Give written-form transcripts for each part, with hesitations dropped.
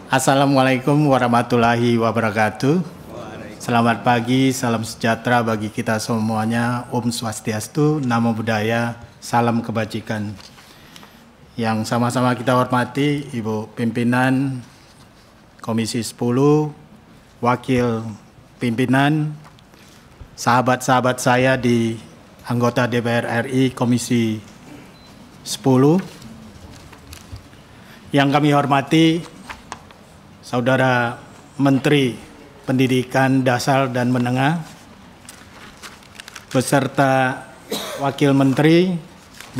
Assalamualaikum warahmatullahi wabarakatuh. Selamat pagi, salam sejahtera bagi kita semuanya. Om Swastiastu, Namo Buddhaya, salam kebajikan. Yang sama-sama kita hormati Ibu Pimpinan Komisi 10, Wakil Pimpinan, sahabat-sahabat saya di anggota DPR RI Komisi 10, yang kami hormati Saudara Menteri Pendidikan Dasar dan Menengah, beserta Wakil Menteri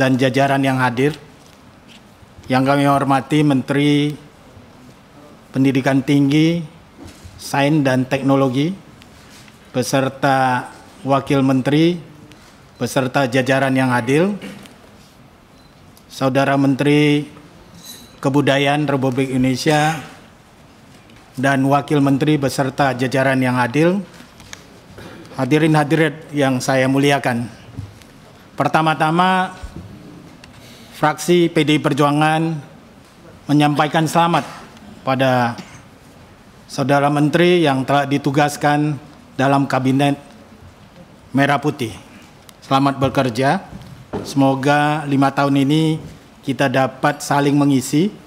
dan jajaran yang hadir. Yang kami hormati Menteri Pendidikan Tinggi, Sains dan Teknologi, beserta Wakil Menteri, beserta jajaran yang hadir. Saudara Menteri Kebudayaan Republik Indonesia dan Wakil Menteri beserta jajaran yang hadir. Hadirin hadirat yang saya muliakan. Pertama-tama, fraksi PDI Perjuangan menyampaikan selamat pada Saudara Menteri yang telah ditugaskan dalam Kabinet Merah Putih. Selamat bekerja. Semoga 5 tahun ini kita dapat saling mengisi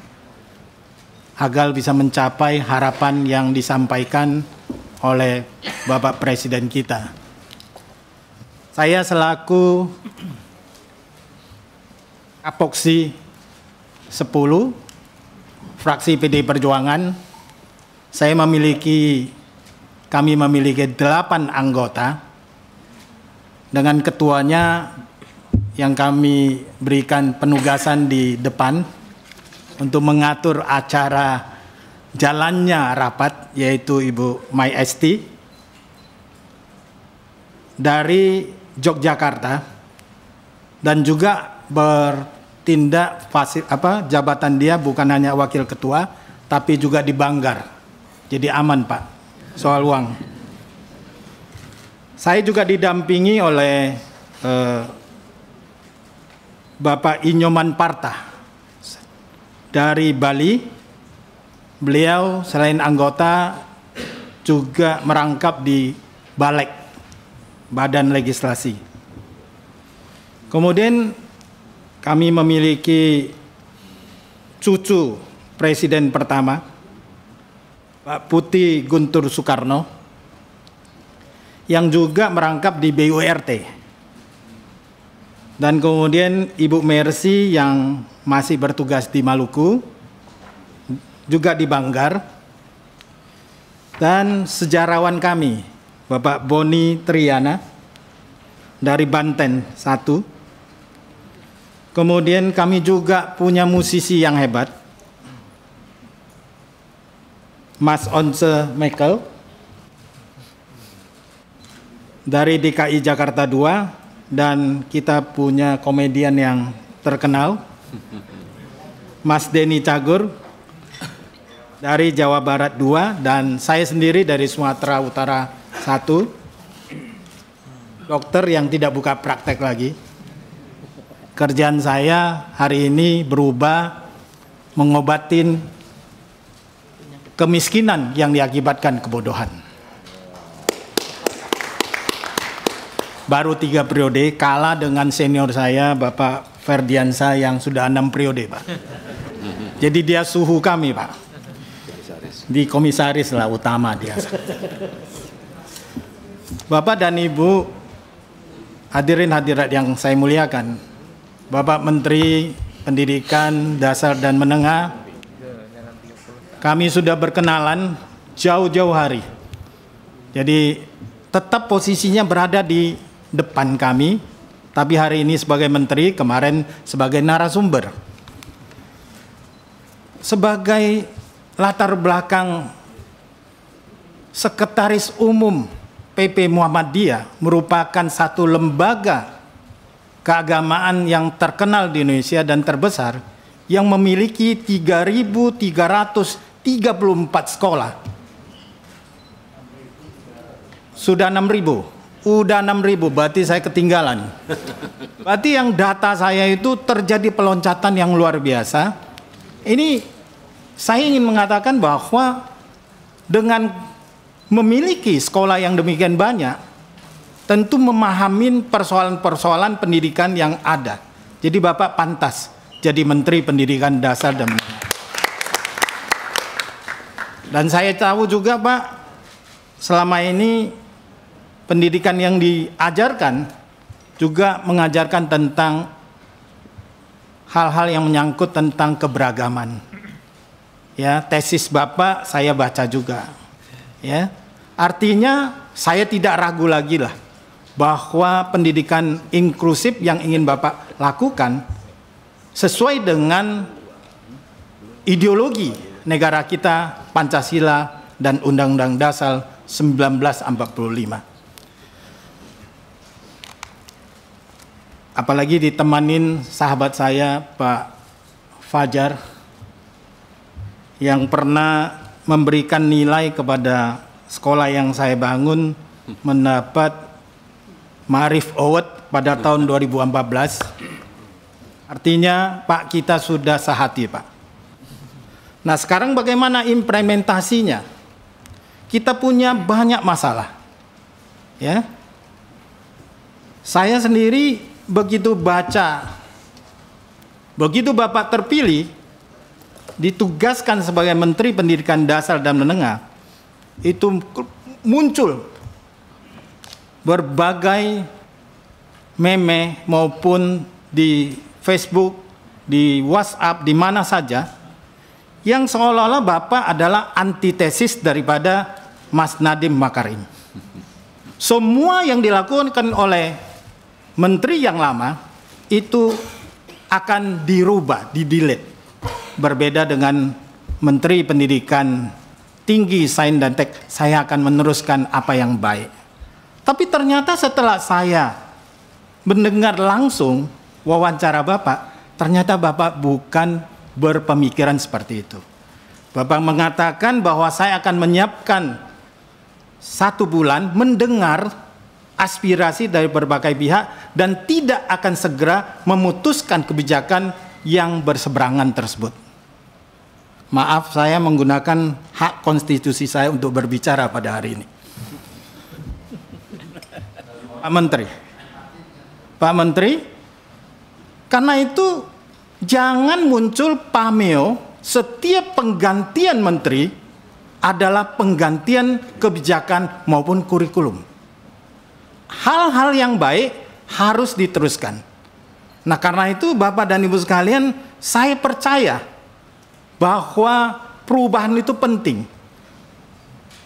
agar bisa mencapai harapan yang disampaikan oleh Bapak Presiden kita. Saya selaku Kapoksi 10, fraksi PDI Perjuangan, kami memiliki 8 anggota, dengan ketuanya yang kami berikan penugasan di depan untuk mengatur acara jalannya rapat, yaitu Ibu Mai Esti dari Yogyakarta, dan juga bertindak jabatan dia bukan hanya wakil ketua tapi juga di Banggar. Jadi aman Pak soal uang. Saya juga didampingi oleh Bapak Inyoman Parta dari Bali. Beliau selain anggota juga merangkap di Balek, Badan Legislasi. Kemudian kami memiliki cucu Presiden pertama, Pak Putih Guntur Soekarno, yang juga merangkap di BURT. Dan kemudian Ibu Mercy yang masih bertugas di Maluku, juga di Banggar. Dan sejarawan kami, Bapak Boni Triana dari Banten 1. Kemudian kami juga punya musisi yang hebat, Mas Once Michael dari DKI Jakarta 2. Dan kita punya komedian yang terkenal, Mas Denny Cagur dari Jawa Barat 2, dan saya sendiri dari Sumatera Utara 1, dokter yang tidak buka praktek lagi. Kerjaan saya hari ini berubah mengobatin kemiskinan yang diakibatkan kebodohan. Baru 3 periode, kalah dengan senior saya, Bapak Ferdiansa yang sudah 6 periode, Pak. Jadi dia suhu kami, Pak. Di komisaris lah utama dia. Bapak dan Ibu, hadirin hadirat yang saya muliakan, Bapak Menteri Pendidikan Dasar dan Menengah, kami sudah berkenalan jauh-jauh hari. Jadi tetap posisinya berada di depan kami, tapi hari ini sebagai menteri, kemarin sebagai narasumber. Sebagai latar belakang Sekretaris Umum PP Muhammadiyah merupakan satu lembaga keagamaan yang terkenal di Indonesia dan terbesar yang memiliki 3.334 sekolah. Sudah 6.000. Udah 6.000, berarti saya ketinggalan. Berarti yang data saya itu terjadi peloncatan yang luar biasa. Ini saya ingin mengatakan bahwa dengan memiliki sekolah yang demikian banyak, tentu memahami persoalan-persoalan pendidikan yang ada. Jadi Bapak pantas jadi Menteri Pendidikan Dasar dan Menengah. Dan saya tahu juga Pak, selama ini pendidikan yang diajarkan juga mengajarkan tentang hal-hal yang menyangkut tentang keberagaman. Ya, tesis Bapak saya baca juga. Ya, artinya saya tidak ragu lagi lah bahwa pendidikan inklusif yang ingin Bapak lakukan sesuai dengan ideologi negara kita, Pancasila dan Undang-Undang Dasar 1945. Apalagi ditemanin sahabat saya Pak Fajar yang pernah memberikan nilai kepada sekolah yang saya bangun, mendapat Ma'arif Award pada tahun 2014. Artinya Pak, kita sudah sehati Pak. Nah sekarang bagaimana implementasinya? Kita punya banyak masalah. Ya, saya sendiri begitu baca, begitu Bapak terpilih, ditugaskan sebagai Menteri Pendidikan Dasar dan Menengah, itu muncul berbagai meme maupun di Facebook, di WhatsApp, di mana saja, yang seolah-olah Bapak adalah antitesis daripada Mas Nadiem Makarim. Semua yang dilakukan oleh menteri yang lama itu akan dirubah, di-delete. Berbeda dengan Menteri Pendidikan Tinggi, Sains dan Tek, saya akan meneruskan apa yang baik. Tapi ternyata setelah saya mendengar langsung wawancara Bapak, ternyata Bapak bukan berpemikiran seperti itu. Bapak mengatakan bahwa saya akan menyiapkan 1 bulan mendengar aspirasi dari berbagai pihak dan tidak akan segera memutuskan kebijakan yang berseberangan tersebut. Maaf, saya menggunakan hak konstitusi saya untuk berbicara pada hari ini. Pak Menteri, karena itu jangan muncul pameo setiap penggantian menteri adalah penggantian kebijakan maupun kurikulum. Hal-hal yang baik harus diteruskan. Nah karena itu Bapak dan Ibu sekalian, saya percaya bahwa perubahan itu penting.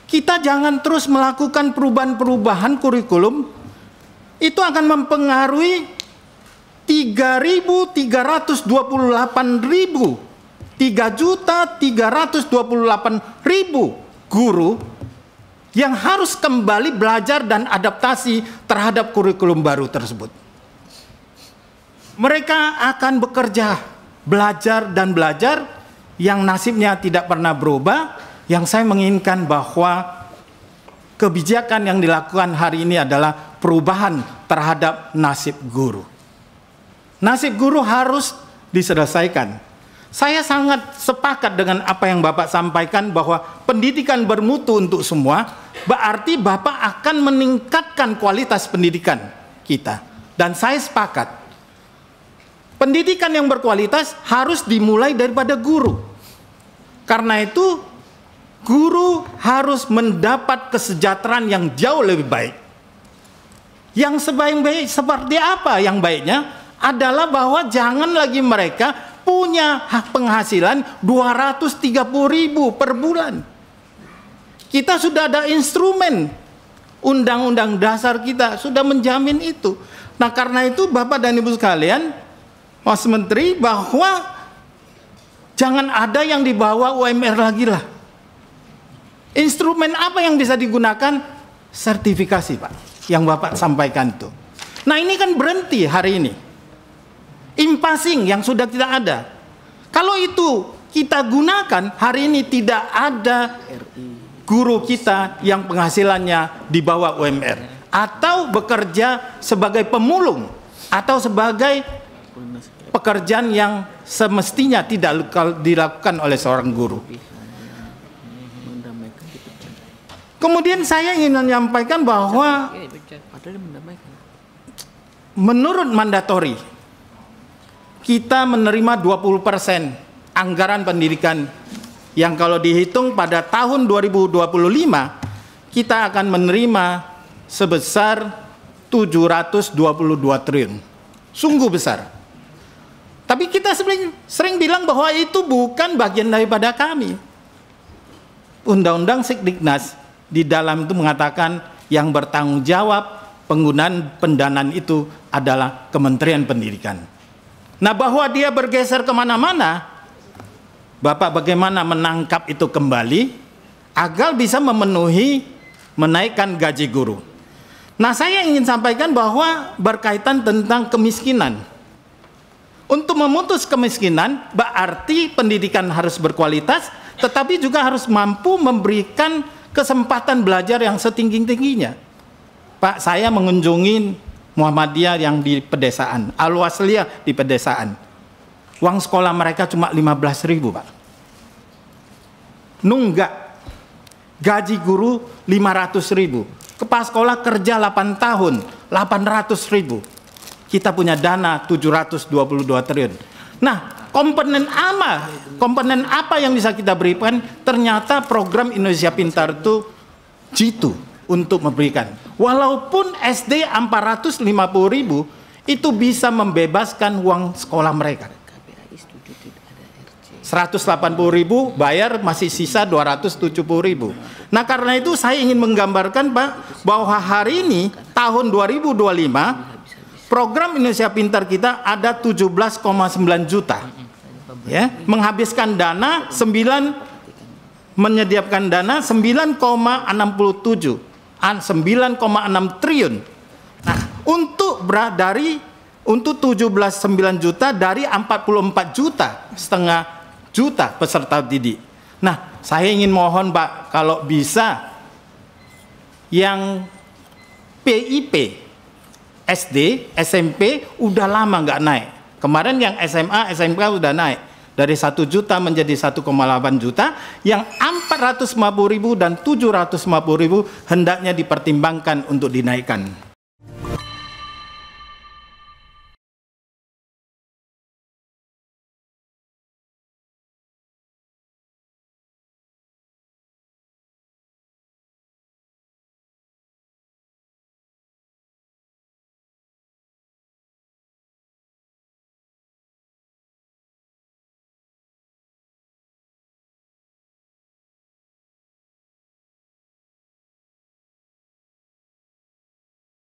Kita jangan terus melakukan perubahan-perubahan kurikulum, itu akan mempengaruhi 3.328.000 guru yang harus kembali belajar dan adaptasi terhadap kurikulum baru tersebut. Mereka akan bekerja, belajar dan belajar yang nasibnya tidak pernah berubah. Yang saya menginginkan bahwa kebijakan yang dilakukan hari ini adalah perubahan terhadap nasib guru. Nasib guru harus diselesaikan. Saya sangat sepakat dengan apa yang Bapak sampaikan bahwa pendidikan bermutu untuk semua, berarti Bapak akan meningkatkan kualitas pendidikan kita. Dan saya sepakat, pendidikan yang berkualitas harus dimulai daripada guru. Karena itu, guru harus mendapat kesejahteraan yang jauh lebih baik. Yang sebaik-baik seperti apa yang baiknya? Adalah bahwa jangan lagi mereka punya hak penghasilan 230.000 per bulan. Kita sudah ada instrumen, Undang-Undang Dasar kita sudah menjamin itu. Nah karena itu Bapak dan Ibu sekalian, Mas Menteri, bahwa jangan ada yang dibawa UMR lagi lah. Instrumen apa yang bisa digunakan? Sertifikasi Pak, yang Bapak sampaikan itu. Nah ini kan berhenti hari ini. Impasing yang sudah tidak ada. Kalau itu kita gunakan, hari ini tidak ada guru kita yang penghasilannya di bawah UMR, atau bekerja sebagai pemulung, atau sebagai pekerjaan yang semestinya tidak dilakukan oleh seorang guru. Kemudian saya ingin menyampaikan bahwa menurut mandatori kita menerima 20% anggaran pendidikan yang kalau dihitung pada tahun 2025 kita akan menerima sebesar 722 triliun. Sungguh besar. Tapi kita sering bilang bahwa itu bukan bagian daripada kami. Undang-Undang Sekdiknas di dalam itu mengatakan yang bertanggung jawab penggunaan pendanaan itu adalah Kementerian Pendidikan. Nah, bahwa dia bergeser kemana-mana, Bapak bagaimana menangkap itu kembali agar bisa menaikkan gaji guru. Nah, saya ingin sampaikan bahwa berkaitan tentang kemiskinan. Untuk memutus kemiskinan berarti pendidikan harus berkualitas, tetapi juga harus mampu memberikan kesempatan belajar yang setinggi-tingginya. Pak, saya mengunjungi Muhammadiyah yang di pedesaan, Al-Wasliyah di pedesaan. Uang sekolah mereka cuma 15.000, Pak. Nunggak. Gaji guru 500.000. Kepala sekolah kerja 8 tahun, 800.000. Kita punya dana 722 triliun. Nah, komponen apa yang bisa kita berikan? Ternyata program Indonesia Pintar itu jitu untuk memberikan. Walaupun SD 450.000 itu bisa membebaskan uang sekolah mereka. 180.000 bayar, masih sisa 270.000. Nah, karena itu saya ingin menggambarkan, Pak, bahwa hari ini tahun 2025 program Indonesia Pintar kita ada 17,9 juta. Ya, menyediakan dana 9,67 9,6 triliun. Nah, untuk 17,9 juta dari 44,5 juta peserta didik. Nah, saya ingin mohon, Pak, kalau bisa yang PIP SD, SMP udah lama nggak naik. Kemarin yang SMA, SMK udah naik dari 1 juta menjadi 1,8 juta. Yang 450.000 dan 750.000 hendaknya dipertimbangkan untuk dinaikkan.